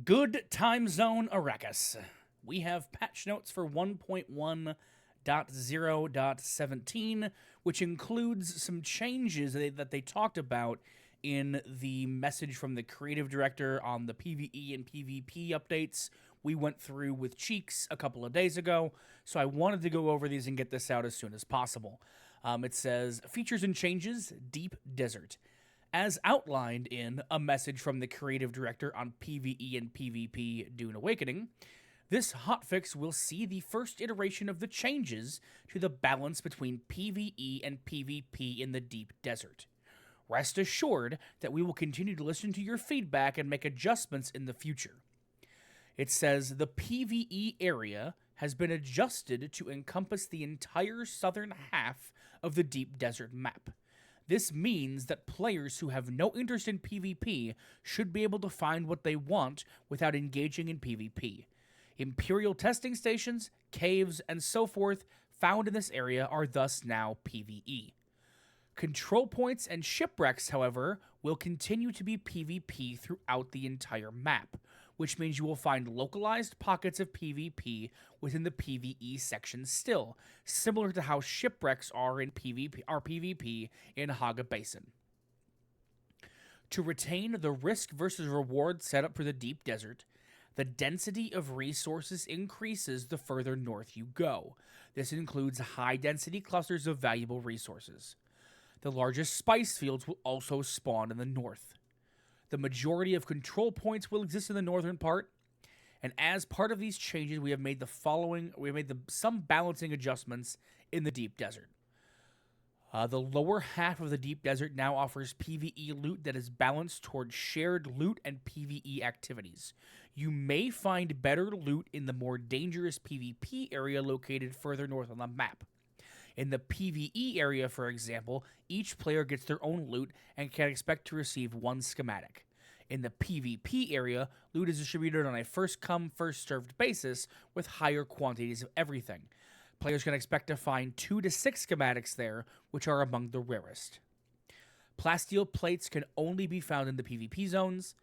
Good time zone, Arrakis. We have patch notes for 1.1.0.17, which includes some changes that they talked about in the message from the creative director on the PvE and PvP updates we went through with Cheeks a couple of days ago, so I wanted to go over these and get this out as soon as possible. It says, features and changes, Deep Desert. As outlined in a message from the creative director on PvE and PvP Dune Awakening, this hotfix will see the first iteration of the changes to the balance between PvE and PvP in the Deep Desert. Rest assured that we will continue to listen to your feedback and make adjustments in the future. It says the PvE area has been adjusted to encompass the entire southern half of the Deep Desert map. This means that players who have no interest in PvP should be able to find what they want without engaging in PvP. Imperial testing stations, caves, and so forth found in this area are thus now PvE. Control points and shipwrecks, however, will continue to be PvP throughout the entire map, which means you will find localized pockets of PvP within the PvE section still, similar to how shipwrecks are PvP in Haga Basin. To retain the risk versus reward setup for the Deep Desert, the density of resources increases the further north you go. This includes high-density clusters of valuable resources. The largest spice fields will also spawn in the north. The majority of control points will exist in the northern part, and as part of these changes, we have made some balancing adjustments in the Deep Desert. The lower half of the Deep Desert now offers PvE loot that is balanced towards shared loot and PvE activities. You may find better loot in the more dangerous PvP area located further north on the map. In the PvE area, for example, each player gets their own loot and can expect to receive one schematic. In the PvP area, loot is distributed on a first-come, first-served basis with higher quantities of everything. Players can expect to find 2 to 6 schematics there, which are among the rarest. Plasteel plates can only be found in the PvP zones.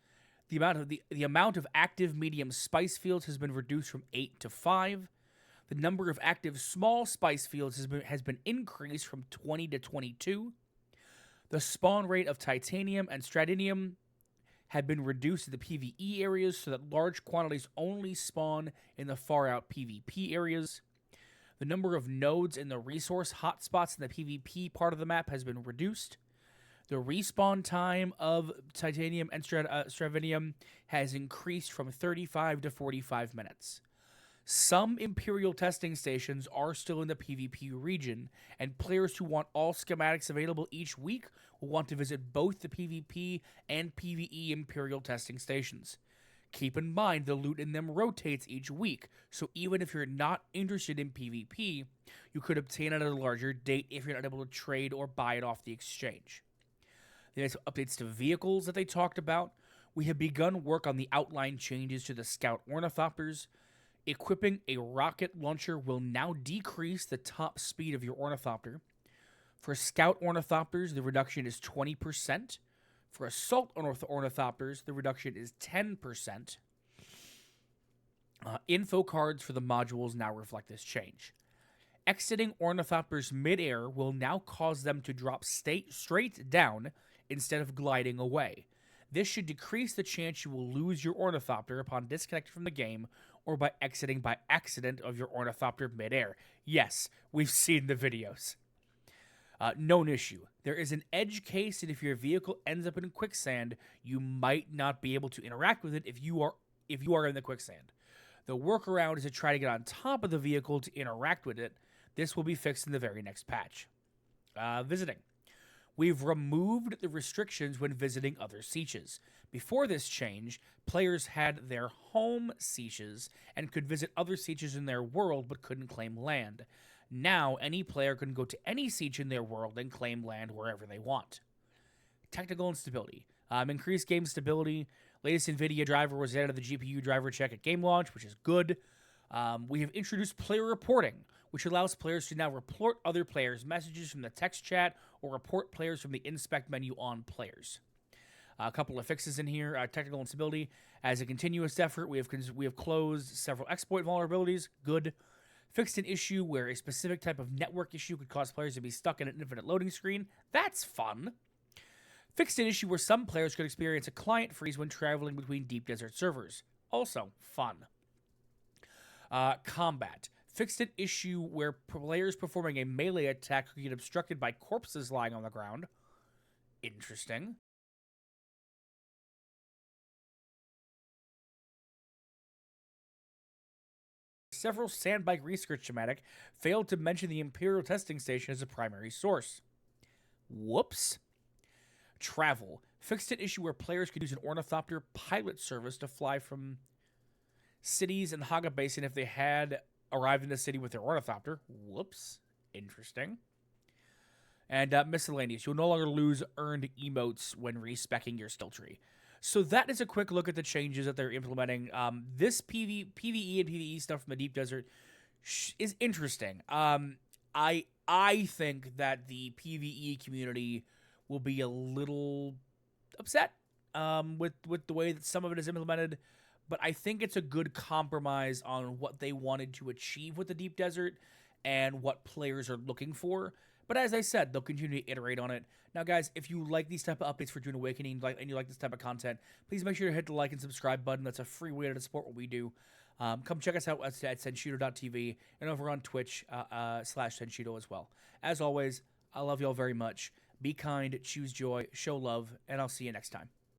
The amount of active medium spice fields has been reduced from 8 to 5. The number of active small spice fields has been increased from 20 to 22. The spawn rate of titanium and stradinium had been reduced to the PvE areas so that large quantities only spawn in the far-out PvP areas. The number of nodes in the resource hotspots in the PvP part of the map has been reduced. The respawn time of titanium and stradinium has increased from 35 to 45 minutes. Some Imperial testing stations are still in the PvP region, and players who want all schematics available each week will want to visit both the PvP and PvE Imperial testing stations. Keep in mind the loot in them rotates each week, so even if you're not interested in PvP, you could obtain it at a larger date if you're not able to trade or buy it off the exchange. There's updates to vehicles that they talked about. We have begun work on the outline changes to the Scout Ornithopters. Equipping a rocket launcher will now decrease the top speed of your Ornithopter. For Scout Ornithopters, the reduction is 20%. For Assault Ornithopters, the reduction is 10%. Info cards for the modules now reflect this change. Exiting Ornithopters midair will now cause them to drop straight down instead of gliding away. This should decrease the chance you will lose your Ornithopter upon disconnecting from the game or by exiting by accident of your Ornithopter midair. Yes, we've seen the videos. Known issue. There is an edge case, and if your vehicle ends up in quicksand, you might not be able to interact with it if you are in the quicksand. The workaround is to try to get on top of the vehicle to interact with it. This will be fixed in the very next patch. Visiting. We've removed the restrictions when visiting other sieges. Before this change, players had their home sieges and could visit other sieges in their world but couldn't claim land. Now, any player can go to any siege in their world and claim land wherever they want. Technical instability. Increased game stability. Latest NVIDIA driver was added to the GPU driver check at game launch, which is good. We have introduced player reporting, which allows players to now report other players' messages from the text chat or report players from the inspect menu on players. A couple of fixes in here. Technical instability. As a continuous effort, we have closed several exploit vulnerabilities. Good. Fixed an issue where a specific type of network issue could cause players to be stuck in an infinite loading screen. That's fun. Fixed an issue where some players could experience a client freeze when traveling between deep desert servers. Also fun. Combat. Fixed an issue where players performing a melee attack could get obstructed by corpses lying on the ground. Interesting. Several Sandbike research schematic failed to mention the Imperial testing station as a primary source. Whoops. Travel. Fixed an issue where players could use an ornithopter pilot service to fly from cities in the Haga Basin if they had arrived in the city with their ornithopter. Whoops. Interesting. And miscellaneous. You'll no longer lose earned emotes when respecking your skill tree. So that is a quick look at the changes that they're implementing. This PvE and PvE stuff from the Deep Desert is interesting. I think that the PvE community will be a little upset with the way that some of it is implemented, but I think it's a good compromise on what they wanted to achieve with the Deep Desert and what players are looking for. But as I said, they'll continue to iterate on it. Now, guys, if you like these type of updates for Dune Awakening and you like this type of content, please make sure to hit the like and subscribe button. That's a free way to support what we do. Come check us out at Senshudo.tv and over on Twitch /Senshudo as well. As always, I love y'all very much. Be kind, choose joy, show love, and I'll see you next time.